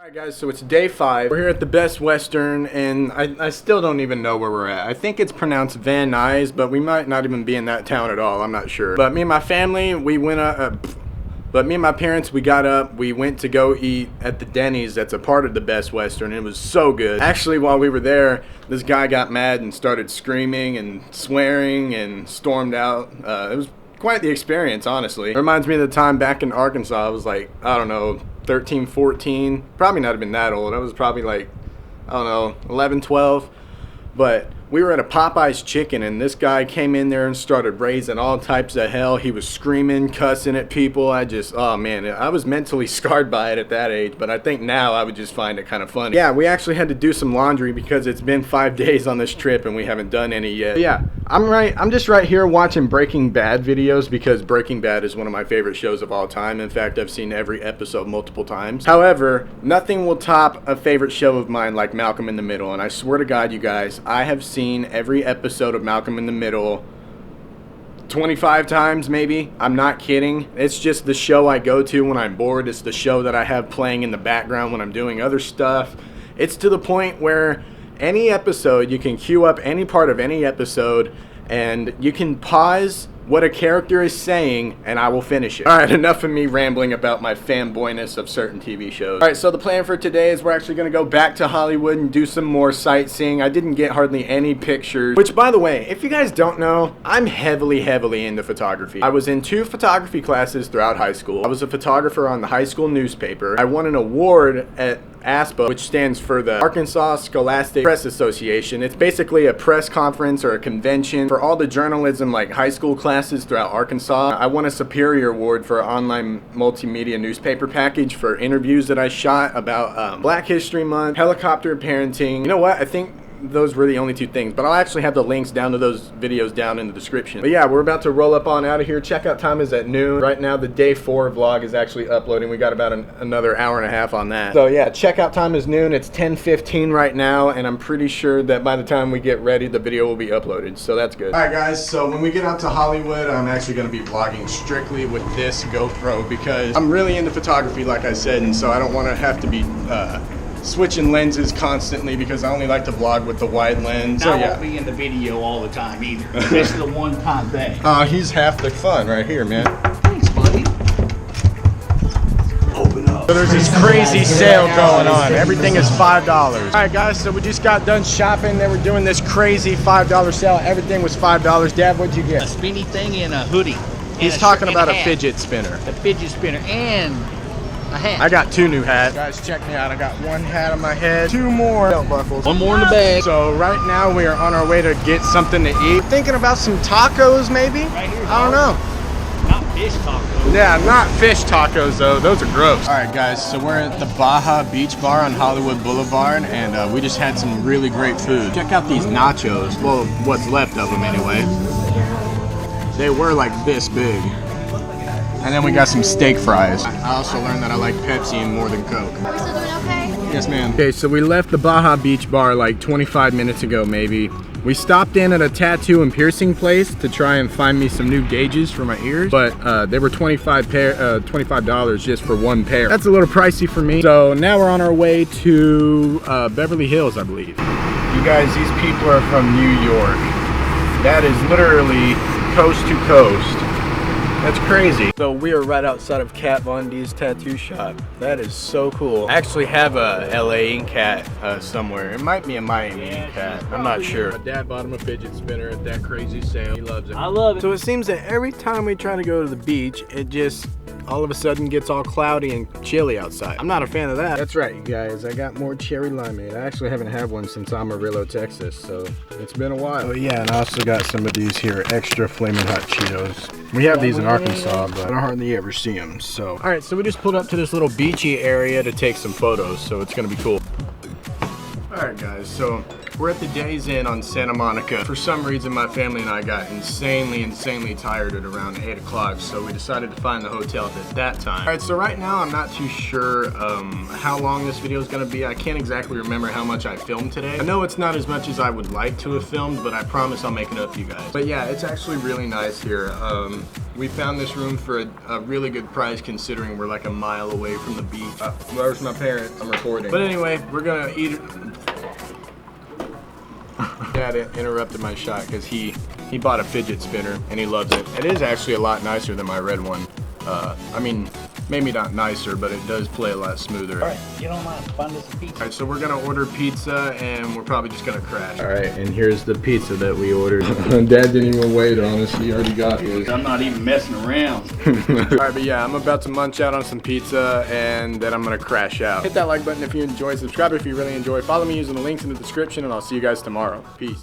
Alright guys, so it's day 5. We're here at the Best Western, and I still don't even know where we're at. I think it's pronounced Van Nuys, but we might not even be in that town at all. I'm not sure. But me and my family, we went But me and my parents, we got up, we went to go eat at the Denny's that's a part of the Best Western. It was so good. Actually, while we were there, this guy got mad and started screaming and swearing and stormed out. It was quite the experience, honestly. It reminds me of the time back in Arkansas. I was like, I don't know, 13, 14. Probably not even that old. I was probably like, I don't know, 11, 12. But we were at a Popeye's Chicken, and this guy came in there and started raising all types of hell. He was screaming, cussing at people. Oh man, I was mentally scarred by it at that age, but I think now I would just find it kind of funny. Yeah, we actually had to do some laundry because it's been 5 days on this trip and we haven't done any yet. But yeah, I'm just right here watching Breaking Bad videos because Breaking Bad is one of my favorite shows of all time. In fact, I've seen every episode multiple times. However, nothing will top a favorite show of mine like Malcolm in the Middle, and I swear to God, you guys, I have seen every episode of Malcolm in the Middle 25 times maybe. I'm not kidding. It's just the show I go to when I'm bored. It's the show that I have playing in the background when I'm doing other stuff. It's to the point where any episode, you can queue up any part of any episode and you can pause what a character is saying and I will finish it. Alright, enough of me rambling about my fanboyness of certain TV shows. Alright, so the plan for today is we're actually going to go back to Hollywood and do some more sightseeing. I didn't get hardly any pictures, which by the way, if you guys don't know, I'm heavily into photography. I was in 2 photography classes throughout high school. I was a photographer on the high school newspaper. I won an award at ASPA, which stands for the Arkansas Scholastic Press Association. It's basically a press conference or a convention for all the journalism like high school classes throughout Arkansas. I won a Superior Award for an online multimedia newspaper package for interviews that I shot about Black History Month, helicopter parenting. You know what? I think those were the only 2 things, but I'll actually have the links down to those videos down in the description. But yeah, we're about to roll up on out of here. Checkout time is at noon. Right now, the day 4 vlog is actually uploading. We got about another hour and a half on that. So yeah, checkout time is noon. It's 10:15 right now, and I'm pretty sure that by the time we get ready, the video will be uploaded. So that's good. All right, guys. So when we get out to Hollywood, I'm actually going to be vlogging strictly with this GoPro because I'm really into photography, like I said, and so I don't want to have to be switching lenses constantly because I only like to vlog with the wide lens. So yeah, I won't be in the video all the time either. This is the one-time thing. He's half the fun right here, man. Thanks, buddy. Open up. So there's this crazy sale going on. Everything is $5. All right, guys. So we just got done shopping. They were doing this crazy $5 sale. Everything was $5. Dad, what'd you get? A spinny thing and a hoodie. He's talking about a fidget spinner. A fidget spinner and a hat. I got 2 new hats. Guys, check me out. I got 1 hat on my head, 2 more belt buckles, 1 more in the bag. So right now we are on our way to get something to eat. Thinking about some tacos maybe? Right here, I don't know. Not fish tacos. Yeah, not fish tacos though. Those are gross. All right, guys. So we're at the Baja Beach Bar on Hollywood Boulevard, and we just had some really great food. Check out these nachos. Well, what's left of them anyway. They were like this big. And then we got some steak fries. I also learned that I like Pepsi more than Coke. Are we still doing okay? Yes, ma'am. Okay, so we left the Baja Beach Bar like 25 minutes ago, maybe. We stopped in at a tattoo and piercing place to try and find me some new gauges for my ears, but they were $25 just for 1 pair. That's a little pricey for me. So now we're on our way to Beverly Hills, I believe. You guys, these people are from New York. That is literally coast to coast. That's crazy. So we are right outside of Kat Von D's tattoo shop. That is so cool. I actually have a LA ink cat somewhere. It might be a Miami ink cat. I'm not sure. My dad bought him a fidget spinner at that crazy sale. He loves it. I love it. So it seems that every time we try to go to the beach, it just all of a sudden gets all cloudy and chilly outside. I'm not a fan of that. That's right, you guys. I got more cherry limeade. I actually haven't had one since Amarillo, Texas, so it's been a while. Oh yeah, and I also got some of these here extra Flamin' Hot Cheetos. We have these in Arkansas, but I don't hardly ever see them. So, all right, so we just pulled up to this little beachy area to take some photos, so it's gonna be cool. All right, guys, so we're at the Days Inn on Santa Monica. For some reason, my family and I got insanely tired at around 8 o'clock, so we decided to find the hotel at that time. All right, so right now, I'm not too sure how long this video is gonna be. I can't exactly remember how much I filmed today. I know it's not as much as I would like to have filmed, but I promise I'll make it up to you guys. But yeah, it's actually really nice here. We found this room for a really good price considering we're like a mile away from the beach. Where's my parents? I'm recording. But anyway, we're gonna eat it. Dad interrupted my shot because he bought a fidget spinner and he loves it. It is actually a lot nicer than my red one. I mean, maybe not nicer, but it does play a lot smoother. All right, get online, find us some pizza. All right, so we're gonna order pizza and we're probably just gonna crash. All right, and here's the pizza that we ordered. Dad didn't even wait on us, he already got his. I'm not even messing around. All right, but yeah, I'm about to munch out on some pizza and then I'm gonna crash out. Hit that like button if you enjoyed, subscribe if you really enjoyed, follow me using the links in the description, and I'll see you guys tomorrow. Peace.